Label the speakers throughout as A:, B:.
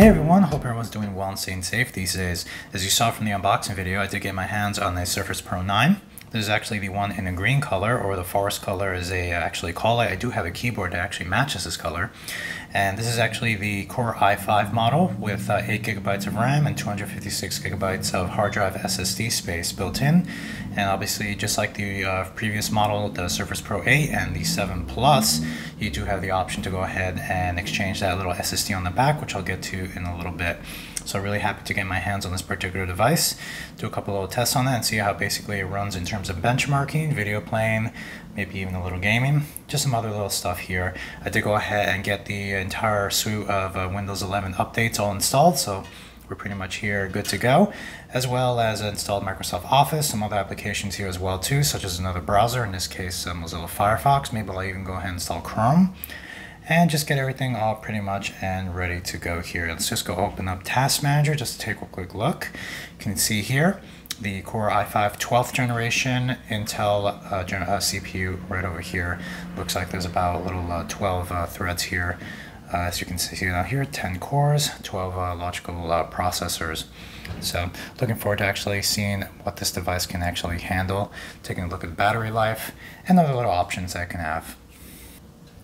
A: Hey everyone, hope everyone's doing well and staying safe these days. As you saw from the unboxing video, I did get my hands on the Surface Pro 9. This is actually the one in a green color, or the forest color as they actually call it. I do have a keyboard that actually matches this color. And this is actually the Core i5 model with 8 gigabytes of RAM and 256 gigabytes of hard drive SSD space built in. And obviously, just like the previous model, the Surface Pro 8 and the 7 Plus, you do have the option to go ahead and exchange that little SSD on the back, which I'll get to in a little bit. So really happy to get my hands on this particular device, do a couple little tests on it and see how basically it runs in terms of benchmarking, video playing, maybe even a little gaming, just some other little stuff here. I did go ahead and get the entire suite of Windows 11 updates all installed, so we're pretty much here good to go, as well as installed Microsoft Office, some other applications here as well too, such as another browser, in this case Mozilla Firefox. Maybe I'll even go ahead and install Chrome and just get everything all pretty much and ready to go here. Let's just go open up Task Manager just to take a quick look. You can see here the Core i5 12th generation Intel CPU right over here. Looks like there's about a little 12 threads here. As you can see down here, 10 cores, 12 logical processors. So looking forward to actually seeing what this device can actually handle, taking a look at battery life and other little options that it can have.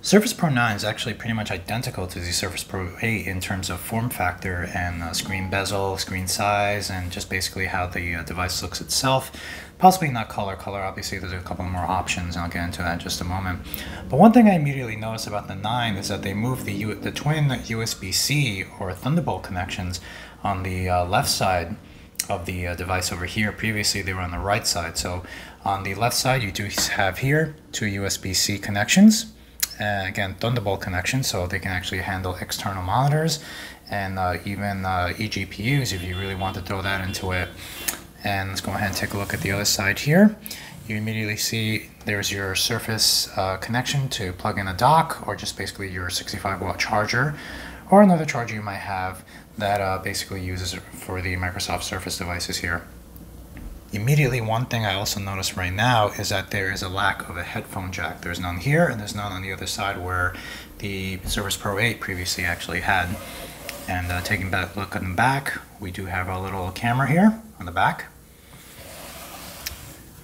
A: Surface Pro 9 is actually pretty much identical to the Surface Pro 8 in terms of form factor and screen bezel, screen size, and just basically how the device looks itself. Possibly not color. Obviously there's a couple more options and I'll get into that in just a moment. But one thing I immediately noticed about the 9 is that they moved the twin USB-C or Thunderbolt connections on the left side of the device over here. Previously they were on the right side. So on the left side you do have here two USB-C connections. Again, Thunderbolt connection, so they can actually handle external monitors and even eGPUs if you really want to throw that into it. And let's go ahead and take a look at the other side here. You immediately see there's your Surface connection to plug in a dock, or just basically your 65-watt charger, or another charger you might have that basically uses for the Microsoft Surface devices here. Immediately, one thing I also noticed right now is that there is a lack of a headphone jack. There's none here, and there's none on the other side where the Surface Pro 8 previously actually had. And taking a look at the back, we do have a little camera here on the back.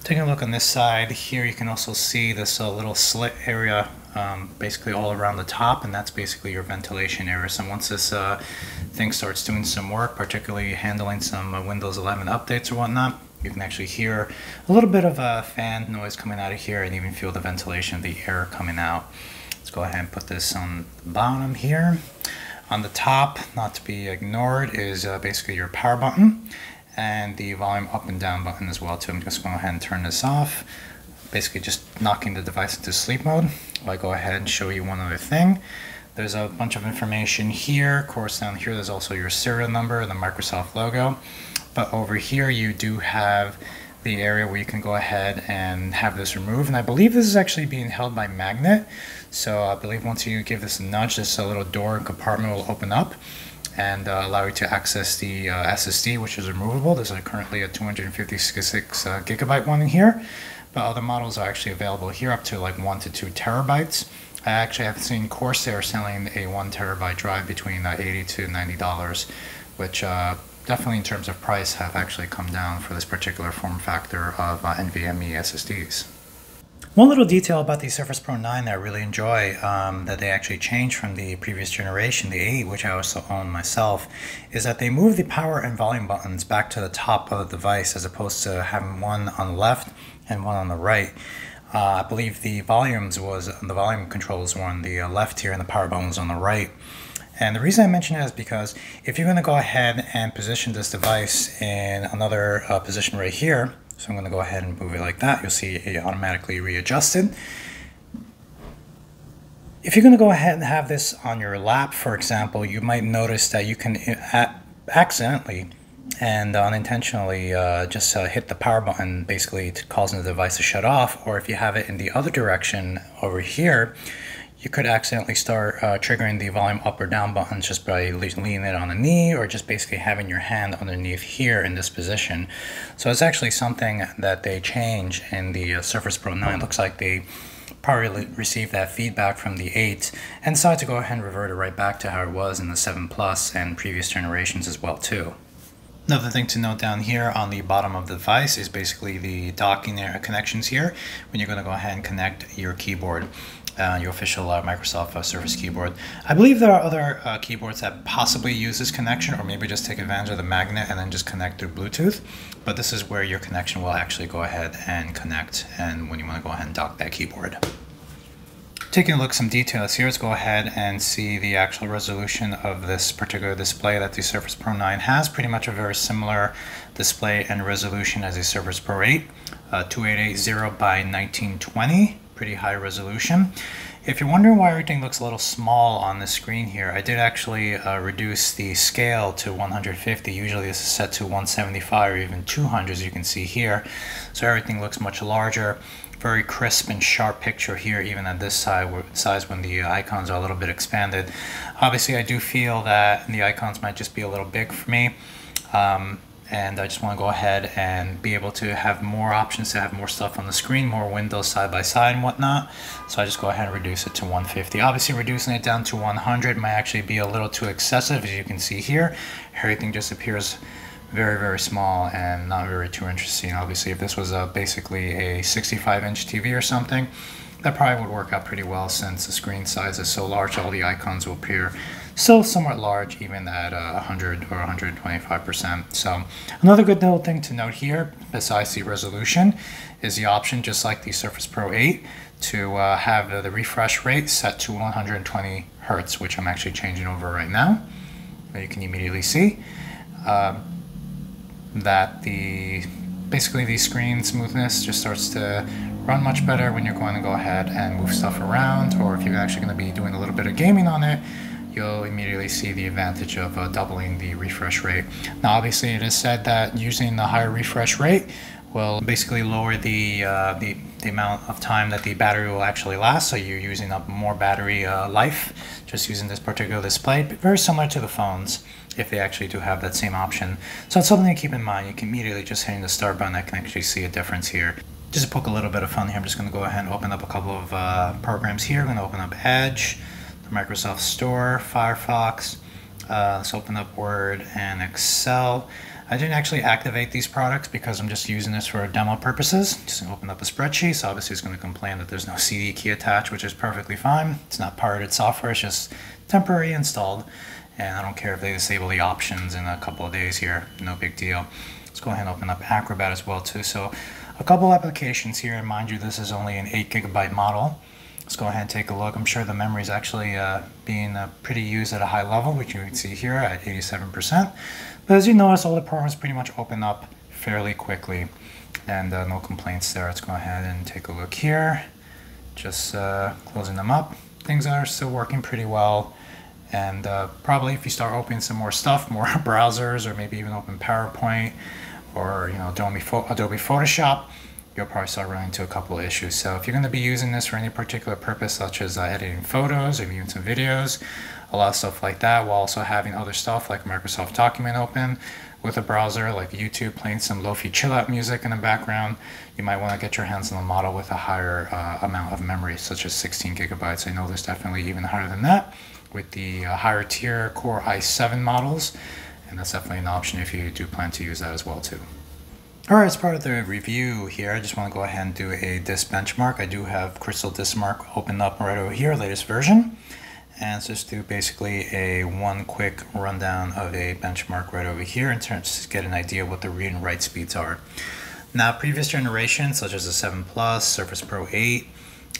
A: Taking a look on this side here, you can also see this little slit area basically all around the top, and that's basically your ventilation area. So once this thing starts doing some work, particularly handling some Windows 11 updates or whatnot, you can actually hear a little bit of a fan noise coming out of here and even feel the ventilation of the air coming out. Let's go ahead and put this on the bottom here. On the top, not to be ignored, is basically your power button and the volume up and down button as well too. I'm just going to go ahead and turn this off. Basically just knocking the device into sleep mode. I'll go ahead and show you one other thing. There's a bunch of information here. Of course, down here there's also your serial number and the Microsoft logo. But over here you do have the area where you can go ahead and have this removed. And I believe this is actually being held by magnet. So I believe once you give this a nudge, this little door and compartment will open up and allow you to access the SSD, which is removable. There's currently a 256 gigabyte one in here. But other models are actually available here up to like 1 to 2 terabytes. I actually have seen Corsair selling a 1 terabyte drive between $80 to $90, which definitely in terms of price have actually come down for this particular form factor of NVMe SSDs. One little detail about the Surface Pro 9 that I really enjoy that they actually changed from the previous generation, the 8, which I also own myself, is that they moved the power and volume buttons back to the top of the device as opposed to having one on the left and one on the right. I believe the volume controls were on the left here and the power button was on the right. And the reason I mention that is because if you're going to go ahead and position this device in another position right here, so I'm going to go ahead and move it like that, you'll see it automatically readjusted. If you're going to go ahead and have this on your lap, for example, you might notice that you can accidentally and unintentionally just hit the power button, basically causing the device to shut off. Or if you have it in the other direction over here, you could accidentally start triggering the volume up or down buttons just by leaning it on a knee, or just basically having your hand underneath here in this position. So it's actually something that they change in the Surface Pro 9. It looks like they probably received that feedback from the 8 and decided to go ahead and revert it right back to how it was in the 7 Plus and previous generations as well too. Another thing to note down here on the bottom of the device is basically the docking connections here when you're going to go ahead and connect your keyboard, your official Microsoft Surface keyboard. I believe there are other keyboards that possibly use this connection, or maybe just take advantage of the magnet and then just connect through Bluetooth, but this is where your connection will actually go ahead and connect, and when you want to go ahead and dock that keyboard. Taking a look at some details here, let's go ahead and see the actual resolution of this particular display that the Surface Pro 9 has. Pretty much a very similar display and resolution as the Surface Pro 8, 2880 by 1920, pretty high resolution. If you're wondering why everything looks a little small on the screen here, I did actually reduce the scale to 150. Usually this is set to 175 or even 200, as you can see here. So everything looks much larger. Very crisp and sharp picture here, even at this size when the icons are a little bit expanded. Obviously, I do feel that the icons might just be a little big for me. And I just want to go ahead and be able to have more options, to have more stuff on the screen, more windows side by side and whatnot. So I just go ahead and reduce it to 150. Obviously, reducing it down to 100 might actually be a little too excessive. As you can see here, everything just appears very, very small and not very too interesting. Obviously, if this was basically a 65-inch TV or something, that probably would work out pretty well, since the screen size is so large, all the icons will appear still somewhat large, even at 100 or 125%. So another good little thing to note here, besides the resolution, is the option, just like the Surface Pro 8, to have the refresh rate set to 120 Hertz, which I'm actually changing over right now. You can immediately see that basically the screen smoothness just starts to run much better when you're going to go ahead and move stuff around, or if you're actually going to be doing a little bit of gaming on it, you'll immediately see the advantage of doubling the refresh rate. Now obviously it is said that using the higher refresh rate will basically lower the amount of time that the battery will actually last, so you're using up more battery life just using this particular display, but very similar to the phones, if they actually do have that same option. So it's something to keep in mind. You can immediately, just hitting the start button, I can actually see a difference here. Just to poke a little bit of fun here, I'm just going to go ahead and open up a couple of programs here. I'm going to open up Edge, the Microsoft Store, Firefox. Let's open up Word and Excel. I didn't actually activate these products because I'm just using this for demo purposes. Just going to open up a spreadsheet. So obviously it's going to complain that there's no CD key attached, which is perfectly fine. It's not pirated software, it's just temporarily installed. And I don't care if they disable the options in a couple of days here, no big deal. Let's go ahead and open up Acrobat as well too. So a couple applications here, and mind you, this is only an 8GB model. Let's go ahead and take a look. I'm sure the memory is actually being pretty used at a high level, which you can see here at 87%. But as you notice, all the programs pretty much open up fairly quickly, and no complaints there. Let's go ahead and take a look here. Just closing them up. Things are still working pretty well. And probably if you start opening some more stuff, more browsers, or maybe even open PowerPoint, or Adobe Photoshop, you'll probably start running into a couple of issues. So if you're going to be using this for any particular purpose, such as editing photos or viewing some videos, a lot of stuff like that, while also having other stuff like Microsoft Document open with a browser like YouTube, playing some lo-fi chill-out music in the background, you might want to get your hands on a model with a higher amount of memory, such as 16GB. I know there's definitely even higher than that with the higher tier Core i7 models, and that's definitely an option if you do plan to use that as well too. Alright, as part of the review here, I just want to go ahead and do a disk benchmark. I do have Crystal Diskmark opened up right over here, latest version, and let's just do basically one quick rundown of a benchmark right over here in terms to get an idea of what the read and write speeds are. Now, previous generations such as the 7 Plus, Surface Pro 8,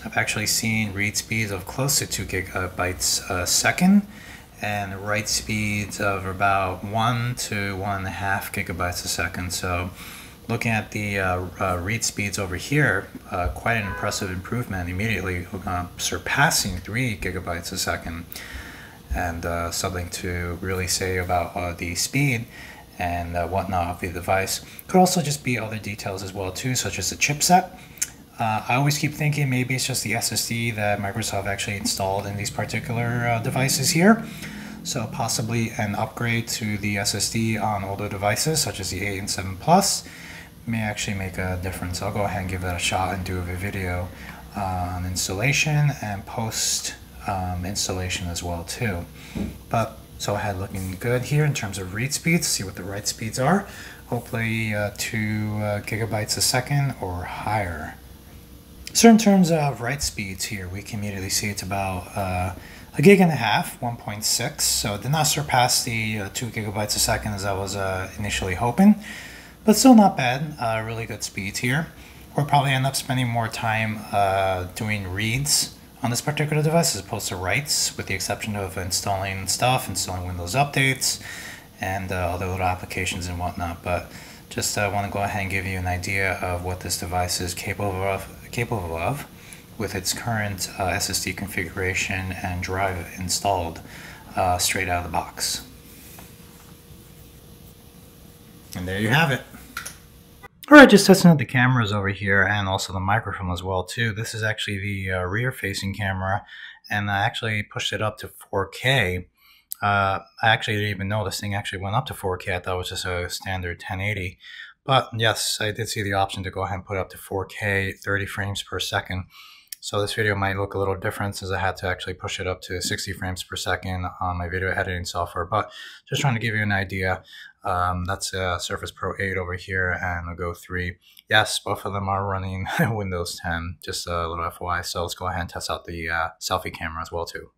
A: I've actually seen read speeds of close to 2 gigabytes a second, and write speeds of about 1 to 1.5 gigabytes a second. So looking at the read speeds over here, quite an impressive improvement, immediately surpassing 3 gigabytes a second. And something to really say about the speed and whatnot of the device. Could also just be other details as well too, such as the chipset. I always keep thinking maybe it's just the SSD that Microsoft actually installed in these particular devices here. So possibly an upgrade to the SSD on older devices such as the 8 and 7 Plus may actually make a difference. I'll go ahead and give that a shot and do a video on installation and post installation as well too. But so I had looking good here in terms of read speeds. See what the write speeds are. Hopefully 2 gigabytes a second or higher. So in terms of write speeds here, we can immediately see it's about a gig and a half, 1.6. So it did not surpass the 2 gigabytes a second as I was initially hoping, but still not bad. Really good speeds here. We'll probably end up spending more time doing reads on this particular device as opposed to writes, with the exception of installing stuff, installing Windows updates, and other little applications and whatnot. But just want to go ahead and give you an idea of what this device is capable of with its current SSD configuration and drive installed straight out of the box. And there you have it. Alright, just testing out the cameras over here and also the microphone as well too. This is actually the rear facing camera, and I actually pushed it up to 4K. I actually didn't even know this thing actually went up to 4K. I thought it was just a standard 1080. But yes, I did see the option to go ahead and put it up to 4K 30 frames per second. So this video might look a little different since I had to actually push it up to 60 frames per second on my video editing software. But just trying to give you an idea. That's a Surface Pro 8 over here and a Go 3. Yes, both of them are running Windows 10, just a little FYI. So let's go ahead and test out the selfie camera as well too.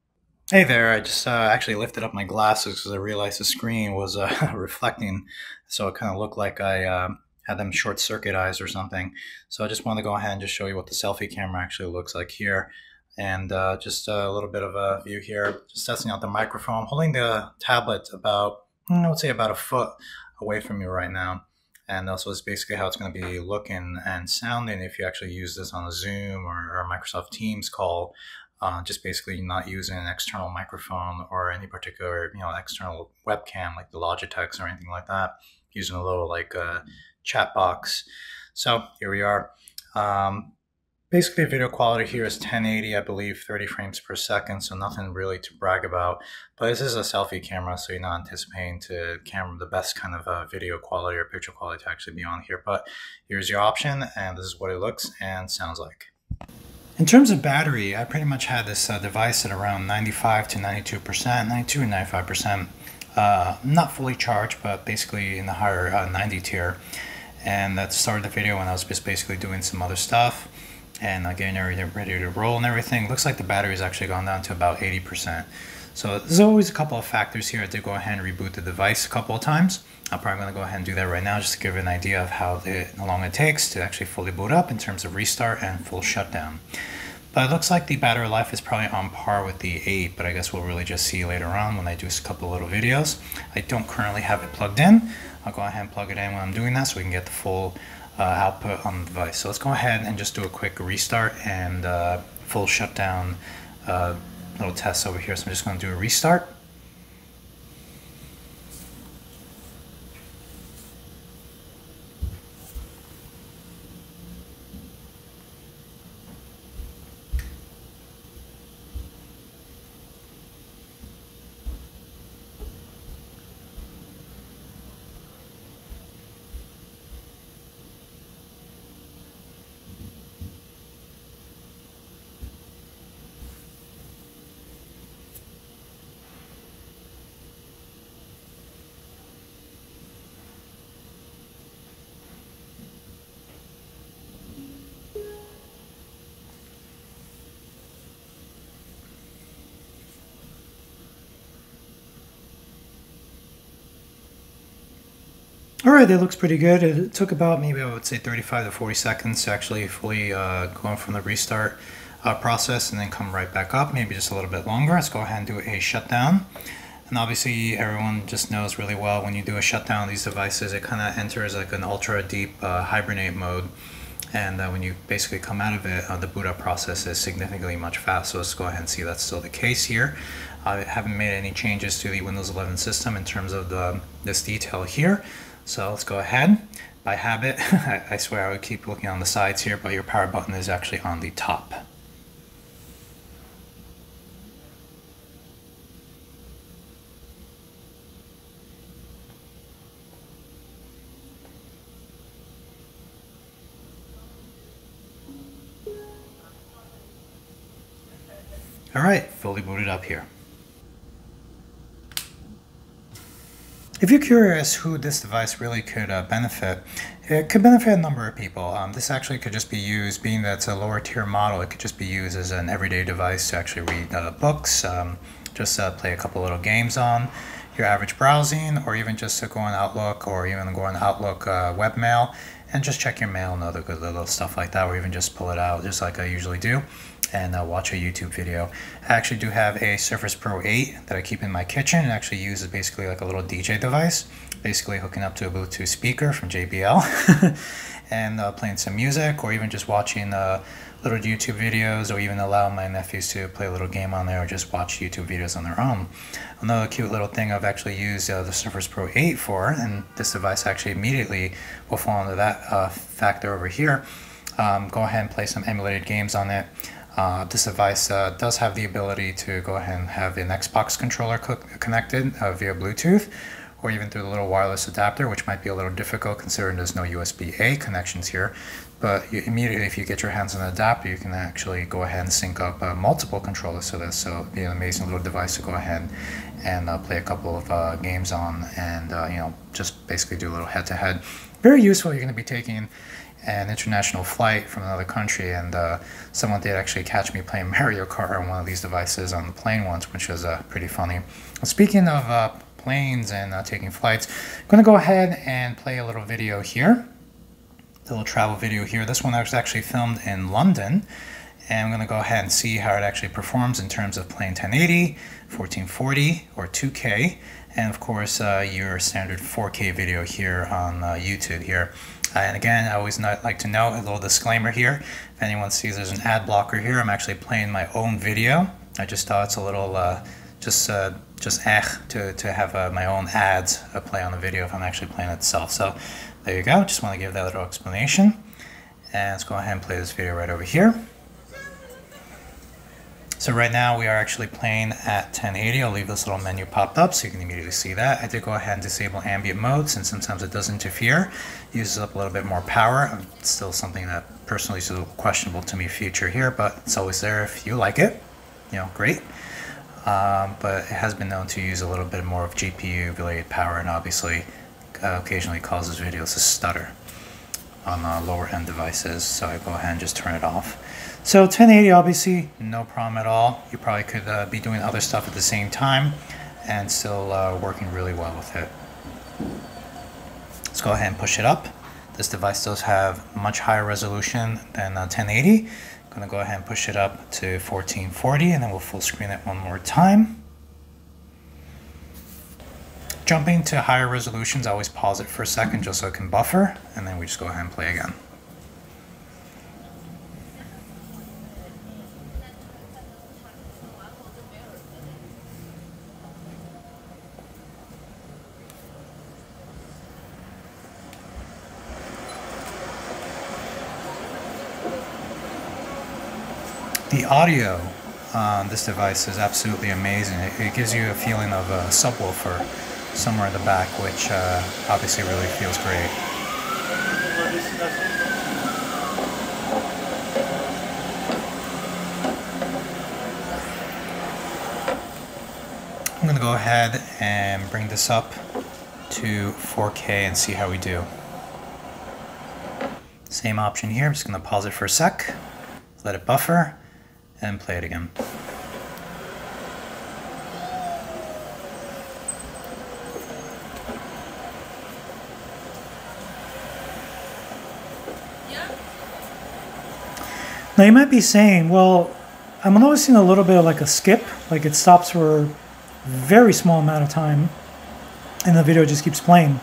A: Hey there, I just actually lifted up my glasses because I realized the screen was reflecting, so it kind of looked like I had them short circuit eyes or something. So I just want to go ahead and just show you what the selfie camera actually looks like here. And just a little bit of a view here, just testing out the microphone. I'm holding the tablet about, I would say about a foot away from you right now. And also is basically how it's going to be looking and sounding if you actually use this on a Zoom or a Microsoft Teams call. Just basically not using an external microphone or any particular, external webcam like the Logitechs or anything like that. Using a little chat box. So here we are. Basically, video quality here is 1080, I believe, 30 frames per second, so nothing really to brag about. But this is a selfie camera, so you're not anticipating the best kind of video quality or picture quality to actually be on here. But here's your option, and this is what it looks and sounds like. In terms of battery, I pretty much had this device at around 95 to 92%, 92 and 95%. Not fully charged, but basically in the higher 90 tier. And at the start of the video when I was just basically doing some other stuff and getting everything ready to roll and everything, looks like the battery's actually gone down to about 80%. So there's always a couple of factors here. I did go ahead and reboot the device a couple of times. I'm probably going to go ahead and do that right now just to give an idea of how long it takes to actually fully boot up in terms of restart and full shutdown. But it looks like the battery life is probably on par with the 8, but I guess we'll really just see later on when I do a couple of little videos. I don't currently have it plugged in. I'll go ahead and plug it in when I'm doing that so we can get the full output on the device. So let's go ahead and just do a quick restart and full shutdown little test over here. So I'm just going to do a restart. Alright, that looks pretty good. It took about maybe I would say 35 to 40 seconds to actually fully go from the restart process and then come right back up, maybe just a little bit longer. Let's go ahead and do a shutdown. And obviously everyone just knows really well when you do a shutdown of these devices, it kind of enters like an ultra deep hibernate mode. And when you basically come out of it, the boot up process is significantly much faster. So let's go ahead and see that's still the case here. I haven't made any changes to the Windows 11 system in terms of this detail here. So let's go ahead. By habit, I swear I would keep looking on the sides here, but your power button is actually on the top. Alright, fully booted up here. If you're curious who this device really could benefit, it could benefit a number of people. This actually could just be used, being that it's a lower tier model, it could just be used as an everyday device to actually read books, just play a couple little games on your average browsing, or even just to go on Outlook, or even go on Outlook webmail and just check your mail and other good little stuff like that, or even just pull it out just like I usually do and watch a YouTube video. I actually do have a Surface Pro 8 that I keep in my kitchen and actually use it basically like a little DJ device, basically hooking up to a Bluetooth speaker from JBL and playing some music, or even just watching little YouTube videos, or even allow my nephews to play a little game on there or just watch YouTube videos on their own. Another cute little thing I've actually used the Surface Pro 8 for, and this device actually immediately will fall into that factor over here. Go ahead and play some emulated games on it. This device does have the ability to go ahead and have an Xbox controller connected via Bluetooth, or even through the little wireless adapter, which might be a little difficult considering there's no USB-A connections here. But immediately, if you get your hands on an adapter, you can actually go ahead and sync up multiple controllers to this. So it'd be an amazing little device to go ahead and play a couple of games on, and you know, just basically do a little head-to-head. Very useful. You're going to be taking an international flight from another country, and someone did actually catch me playing Mario Kart on one of these devices on the plane once, which was pretty funny. Speaking of planes and taking flights, I'm going to go ahead and play a little video here, a little travel video here. This one was actually filmed in London, and I'm going to go ahead and see how it actually performs in terms of playing 1080, 1440, or 2K, and of course your standard 4K video here on YouTube here. And again, I always like to note a little disclaimer here. If anyone sees there's an ad blocker here, I'm actually playing my own video. I just thought it's a little to have my own ads play on the video if I'm actually playing it itself. So there you go. Just want to give that little explanation. And let's go ahead and play this video right over here. So right now we are actually playing at 1080. I'll leave this little menu popped up so you can immediately see that. I did go ahead and disable ambient mode since sometimes it does interfere. It uses up a little bit more power. It's still something that personally is a little questionable to me future here, but it's always there if you like it. You know, great. But it has been known to use a little bit more of GPU related power, and obviously occasionally causes videos to stutter on lower end devices. So I go ahead and just turn it off. So 1080, obviously, no problem at all. You probably could be doing other stuff at the same time and still working really well with it. Let's go ahead and push it up. This device does have much higher resolution than 1080. I'm going to go ahead and push it up to 1440, and then we'll full screen it one more time. Jumping to higher resolutions, I always pause it for a second just so it can buffer, and then we just go ahead and play again. The audio on this device is absolutely amazing. It gives you a feeling of a subwoofer somewhere in the back, which obviously really feels great. I'm going to go ahead and bring this up to 4K and see how we do. Same option here. I'm just going to pause it for a sec, let it buffer, and play it again.
B: Now you might be saying, well, I'm noticing a little bit of like a skip, like it stops for a very small amount of time and the video just keeps playing.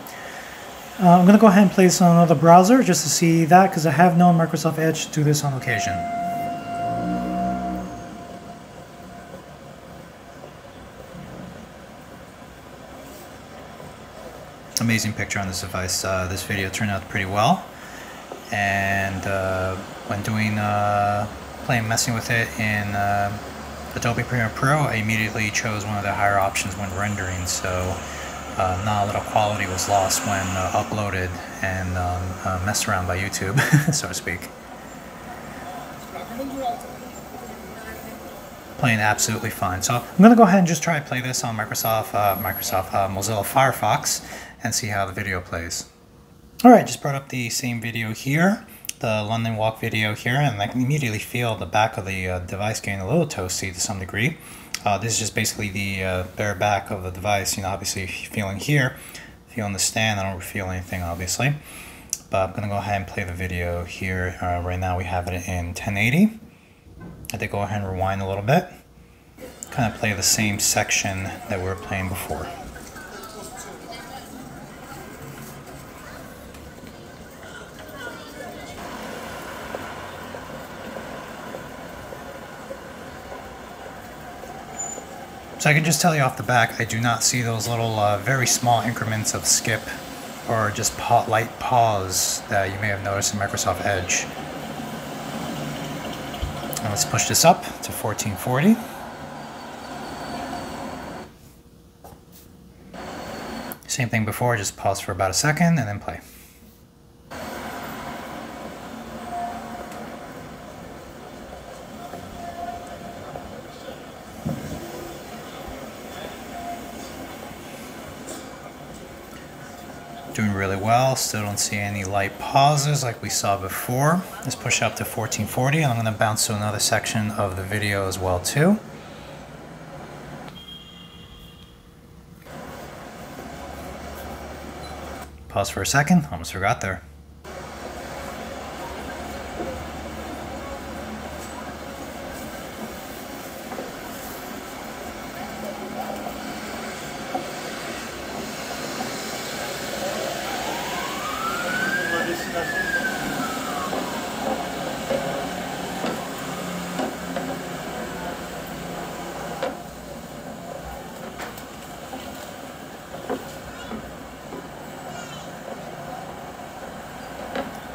B: I'm going to go ahead and play this on another browser just to see that, because I have known Microsoft Edge to do this on occasion.
A: Amazing picture on this device. This video turned out pretty well, and when doing messing with it in Adobe Premiere Pro, I immediately chose one of the higher options when rendering, so not a lot of quality was lost when uploaded and messed around by YouTube, so to speak. playing absolutely fine. So I'm going to go ahead and just try to play this on Mozilla Firefox and see how the video plays. Alright, just brought up the same video here, the London walk video here, and I can immediately feel the back of the device getting a little toasty to some degree. This is just basically the bare back of the device, you know, obviously feeling here, feeling the stand, I don't feel anything obviously. But I'm going to go ahead and play the video here. Right now we have it in 1080. I think go ahead and rewind a little bit. Kind of play the same section that we were playing before. So I can just tell you off the back, I do not see those little very small increments of skip or just light pause that you may have noticed in Microsoft Edge. And let's push this up to 1440. Same thing before, just pause for about a second and then play. Doing really well, still don't see any light pauses like we saw before. Let's push up to 1440 and I'm going to bounce to another section of the video as well too. Pause for a second, almost forgot there.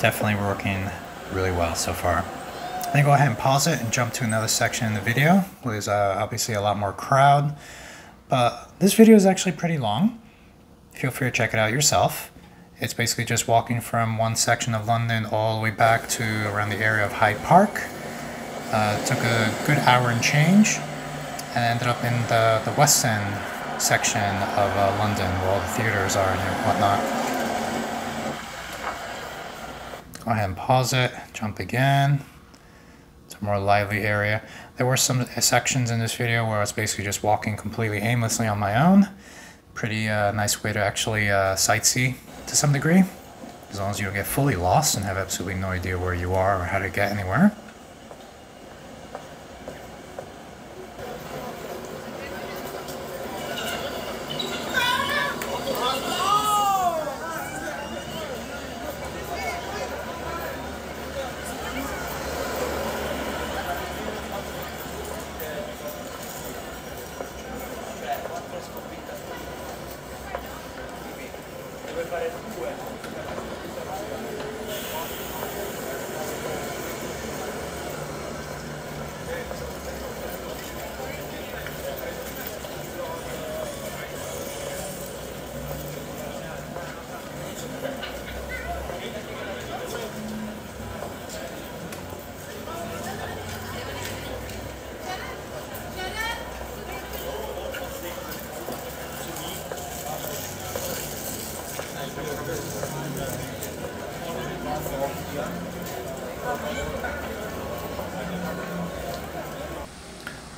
A: Definitely working really well so far. Then go ahead and pause it and jump to another section in the video. There's obviously a lot more crowd, but this video is actually pretty long. Feel free to check it out yourself. It's basically just walking from one section of London all the way back to around the area of Hyde Park. Took a good hour and change and ended up in the West End section of London where all the theaters are and whatnot. Go ahead and pause it, jump again. It's a more lively area. There were some sections in this video where I was basically just walking completely aimlessly on my own. Pretty nice way to actually sightsee to some degree, as long as you don't get fully lost and have absolutely no idea where you are or how to get anywhere.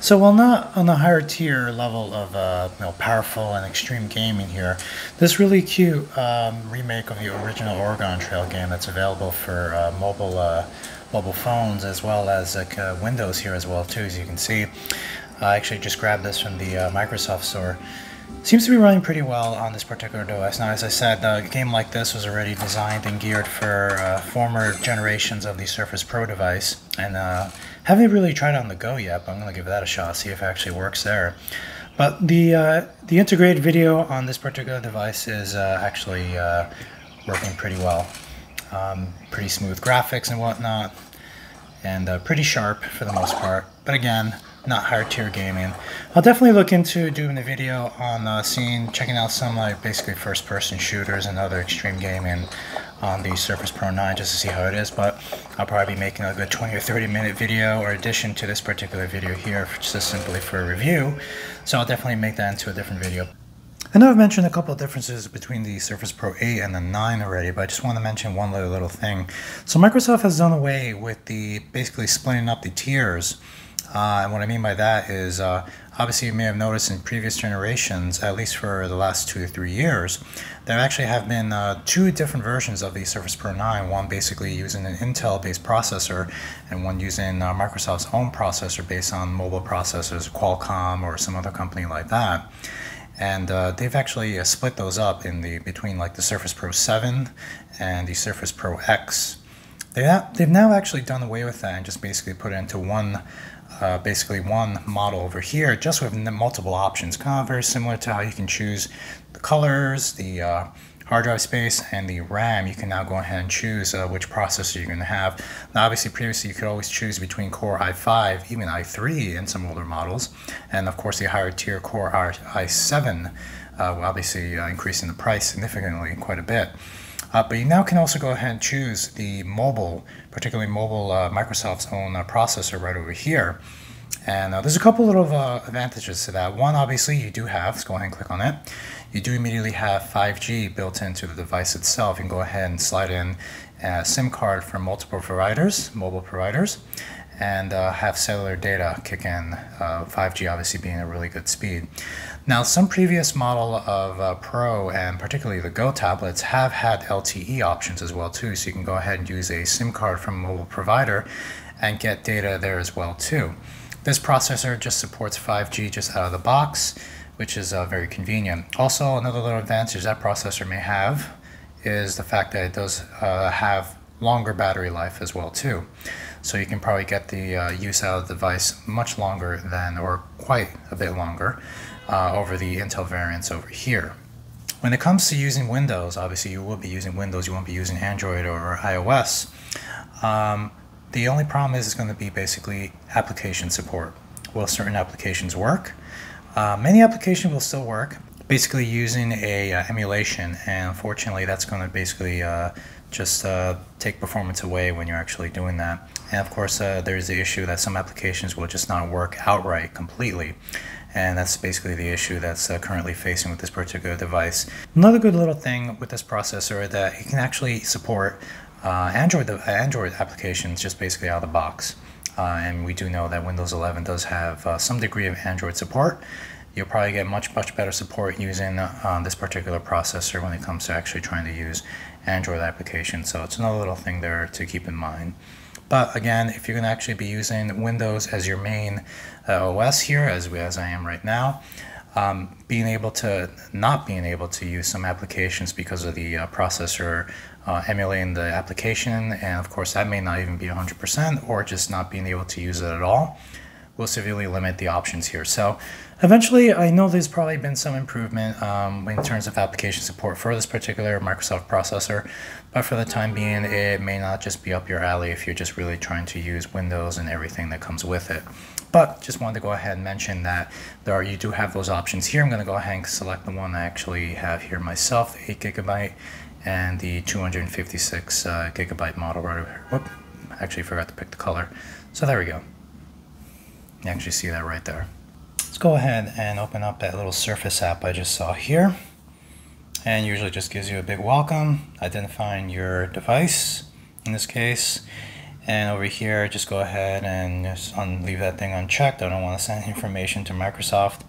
A: So while not on the higher tier level of powerful and extreme gaming here, this really cute remake of the original Oregon Trail game that's available for mobile phones as well as Windows here as well too, as you can see. I actually just grabbed this from the Microsoft store. Seems to be running pretty well on this particular device. Now, as I said, a game like this was already designed and geared for former generations of the Surface Pro device, and haven't really tried it on the go yet, but I'm going to give that a shot, see if it actually works there. But the integrated video on this particular device is actually working pretty well. Pretty smooth graphics and whatnot, and pretty sharp for the most part. But again, not higher tier gaming. I'll definitely look into doing a video on checking out some like basically first person shooters and other extreme gaming on the Surface Pro 9 just to see how it is, but I'll probably be making a good 20 or 30 minute video or addition to this particular video here just simply for a review. So I'll definitely make that into a different video. I know I've mentioned a couple of differences between the Surface Pro 8 and the 9 already, but I just want to mention one little thing. So Microsoft has done away with the basically splitting up the tiers. And what I mean by that is, obviously you may have noticed in previous generations, at least for the last 2 to 3 years, there actually have been 2 different versions of the Surface Pro 9, one basically using an Intel-based processor, and one using Microsoft's own processor based on mobile processors, Qualcomm or some other company like that. And they've actually split those up in between like the Surface Pro 7 and the Surface Pro X. They've now actually done away with that and just basically put it into one model over here, just with multiple options, kind of very similar to how you can choose the colors, the hard drive space, and the RAM. You can now go ahead and choose which processor you're going to have. Now, obviously, previously you could always choose between Core i5, even i3 in some older models, and of course the higher tier Core i7, obviously increasing the price significantly, quite a bit. But you now can also go ahead and choose the mobile, particularly mobile Microsoft's own processor right over here. And there's a couple little advantages to that. One, obviously, you do have, let's go ahead and click on it. You do immediately have 5G built into the device itself. You can go ahead and slide in a SIM card from multiple providers, mobile providers, and have cellular data kick in, 5G obviously being a really good speed. Now, some previous model of Pro and particularly the Go tablets have had LTE options as well too, so you can go ahead and use a SIM card from a mobile provider and get data there as well too. This processor just supports 5G just out of the box, which is very convenient. Also, another little advantage that processor may have is the fact that it does have longer battery life as well too. So you can probably get the use out of the device much longer than, or quite a bit longer, over the Intel variants over here. When it comes to using Windows, obviously you will be using Windows, you won't be using Android or iOS. The only problem is it's going to be basically application support. Will certain applications work? Many applications will still work, basically using a emulation, and unfortunately that's going to basically just take performance away when you're actually doing that. And of course there's the issue that some applications will just not work outright completely, and that's basically the issue that's currently facing with this particular device. Another good little thing with this processor is that it can actually support Android applications just basically out of the box. And we do know that Windows 11 does have some degree of Android support. You'll probably get much better support using this particular processor when it comes to actually trying to use Android applications. So it's another little thing there to keep in mind. But again, if you're going to actually be using Windows as your main OS here, as I am right now, not being able to use some applications because of the processor emulating the application, and of course that may not even be 100%, or just not being able to use it at all, will severely limit the options here. So eventually, I know there's probably been some improvement in terms of application support for this particular Microsoft processor, but for the time being, it may not just be up your alley if you're just really trying to use Windows and everything that comes with it. But just wanted to go ahead and mention that you do have those options here. I'm going to go ahead and select the one I actually have here myself, the 8GB and the 256 gigabyte model right over here. Whoop, actually forgot to pick the color. So there we go. You actually see that right there. Let's go ahead and open up that little Surface app I just saw here. And usually just gives you a big welcome, identifying your device in this case. And over here, just go ahead and just leave that thing unchecked. I don't want to send information to Microsoft.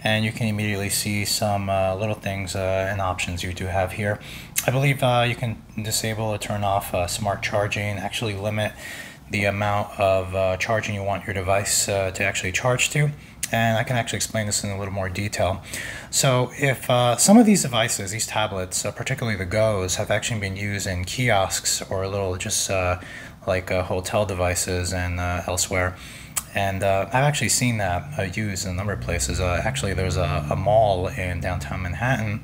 A: And you can immediately see some little things and options you do have here. I believe you can disable or turn off smart charging, actually limit the amount of charging you want your device to actually charge to. And I can actually explain this in a little more detail. So if some of these devices, these tablets, particularly the Go's, have actually been used in kiosks or little just like hotel devices and elsewhere. And I've actually seen that used in a number of places. Actually, there's a mall in downtown Manhattan,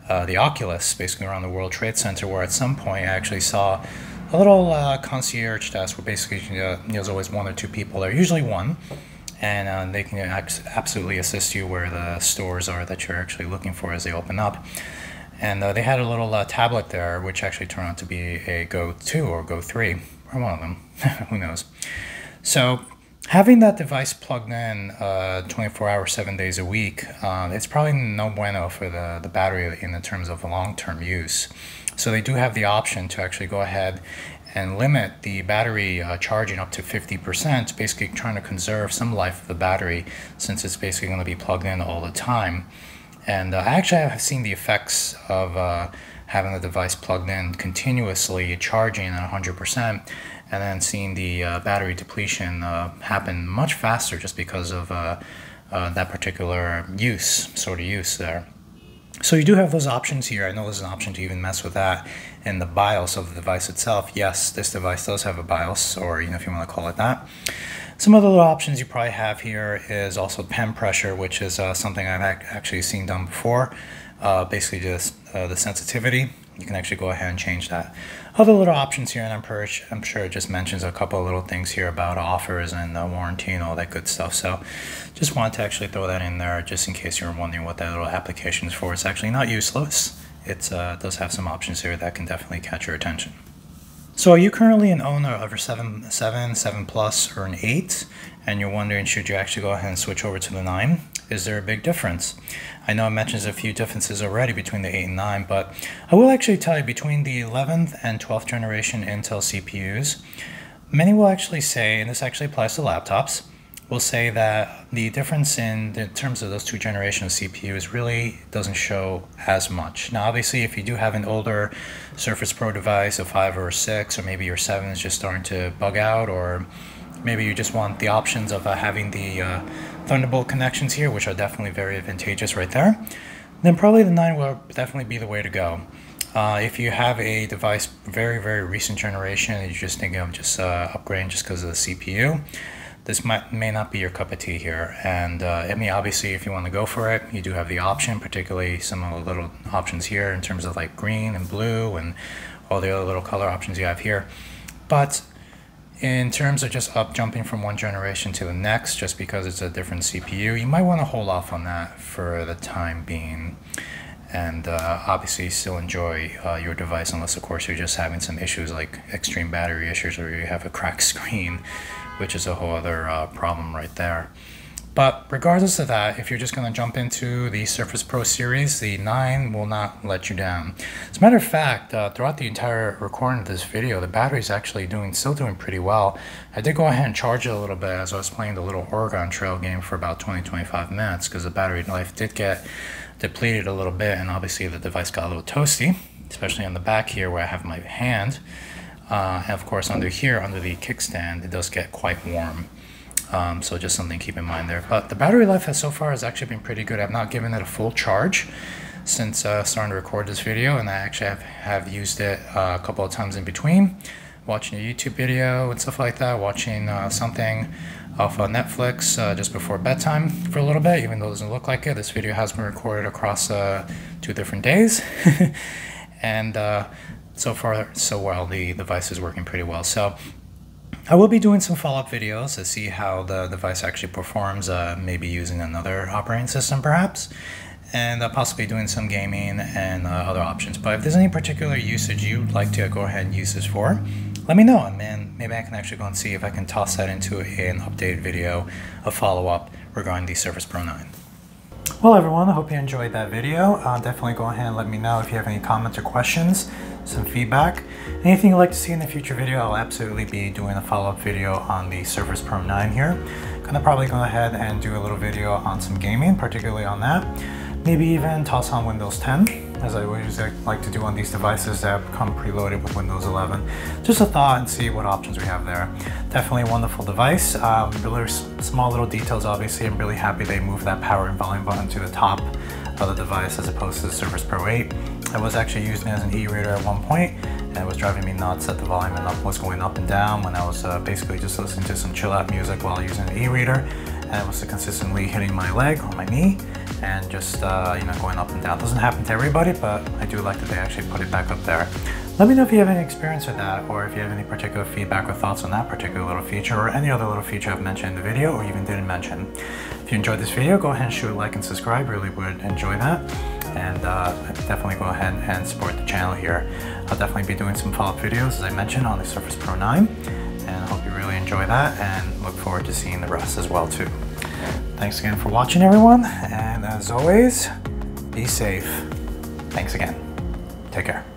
A: the Oculus, basically around the World Trade Center, where at some point I actually saw a little concierge desk where basically there's always one or two people there, usually one. and they can absolutely assist you where the stores are that you're actually looking for as they open up. And they had a little tablet there, which actually turned out to be a Go 2 or Go 3, or one of them, who knows. So having that device plugged in 24 hours, 7 days a week, it's probably no bueno for the battery in terms of long-term use. So they do have the option to actually go ahead and limit the battery charging up to 50%, basically trying to conserve some life of the battery since it's basically going to be plugged in all the time. And I actually have seen the effects of having the device plugged in continuously, charging at 100%, and then seeing the battery depletion happen much faster just because of that particular sort of use there. So you do have those options here. I know there's an option to even mess with that in the BIOS of the device itself. Yes, this device does have a BIOS, or if you want to call it that. Some other little options you probably have here is also pen pressure, which is something I've actually seen done before. Basically just the sensitivity. You can actually go ahead and change that. Other little options here, and I'm sure it just mentions a couple of little things here about offers and warranty and all that good stuff. So just wanted to actually throw that in there just in case you're wondering what that little application is for. It's actually not useless. It does have some options here that can definitely catch your attention. So are you currently an owner of a 7 Plus, or an 8, and you're wondering should you actually go ahead and switch over to the 9? Is there a big difference? I know I mentioned a few differences already between the 8 and 9, but I will actually tell you between the 11th and 12th generation Intel CPUs, many will actually say, and this actually applies to laptops, will say that the difference in terms of those two generations of CPUs really doesn't show as much. Now obviously if you do have an older Surface Pro device, a 5 or a 6, or maybe your 7 is just starting to bug out, or maybe you just want the options of having the Thunderbolt connections here, which are definitely very advantageous right there, then probably the 9 will definitely be the way to go. If you have a device very, very recent generation and you're just thinking of just upgrading just because of the CPU, this may not be your cup of tea here. And I mean, obviously, if you want to go for it, you do have the option, particularly some of the little options here in terms of like green and blue and all the other little color options you have here. But in terms of just jumping from one generation to the next, just because it's a different CPU, you might want to hold off on that for the time being. And obviously still enjoy your device, unless of course you're just having some issues like extreme battery issues, or you have a cracked screen, which is a whole other problem right there. But regardless of that, if you're just going to jump into the Surface Pro series, the 9 will not let you down. As a matter of fact, throughout the entire recording of this video, the battery is actually still doing pretty well. I did go ahead and charge it a little bit as I was playing the little Oregon Trail game for about 20-25 minutes, because the battery life did get depleted a little bit, and obviously the device got a little toasty, especially on the back here where I have my hand. And of course under here, under the kickstand, it does get quite warm. So just something to keep in mind there. But the battery life so far has actually been pretty good. I've not given it a full charge since starting to record this video, and I actually have used it a couple of times in between, watching a YouTube video and stuff like that, watching something off Netflix just before bedtime for a little bit, even though it doesn't look like it. This video has been recorded across 2 different days. And so far so well, the device is working pretty well. So I will be doing some follow-up videos to see how the device actually performs, maybe using another operating system perhaps, and possibly doing some gaming and other options. But if there's any particular usage you'd like to go ahead and use this for, let me know, and maybe I can actually go and see if I can toss that into an updated video, a follow-up regarding the Surface Pro 9. Well everyone, I hope you enjoyed that video. Definitely go ahead and let me know if you have any comments or questions, some feedback. Anything you'd like to see in a future video, I'll absolutely be doing a follow-up video on the Surface Pro 9 here. Gonna probably go ahead and do a little video on some gaming, particularly on that. Maybe even toss on Windows 10, as I always like to do on these devices that come preloaded with Windows 11. Just a thought and see what options we have there. Definitely a wonderful device. Really small little details, obviously. I'm really happy they moved that power and volume button to the top of the device as opposed to the Surface Pro 8. I was actually using it as an e-reader at one point, and it was driving me nuts that the volume was going up and down when I was basically just listening to some chill out music while using an e-reader, and it was consistently hitting my leg or my knee and just going up and down. Doesn't happen to everybody, but I do like that they actually put it back up there. Let me know if you have any experience with that, or if you have any particular feedback or thoughts on that particular little feature, or any other little feature I've mentioned in the video or even didn't mention. If you enjoyed this video, go ahead and shoot a like and subscribe. Really would enjoy that. And definitely go ahead and support the channel here. I'll definitely be doing some follow-up videos, as I mentioned, on the Surface Pro 9. And I hope you really enjoy that, and look forward to seeing the rest as well too. Thanks again for watching, everyone. And as always, be safe. Thanks again. Take care.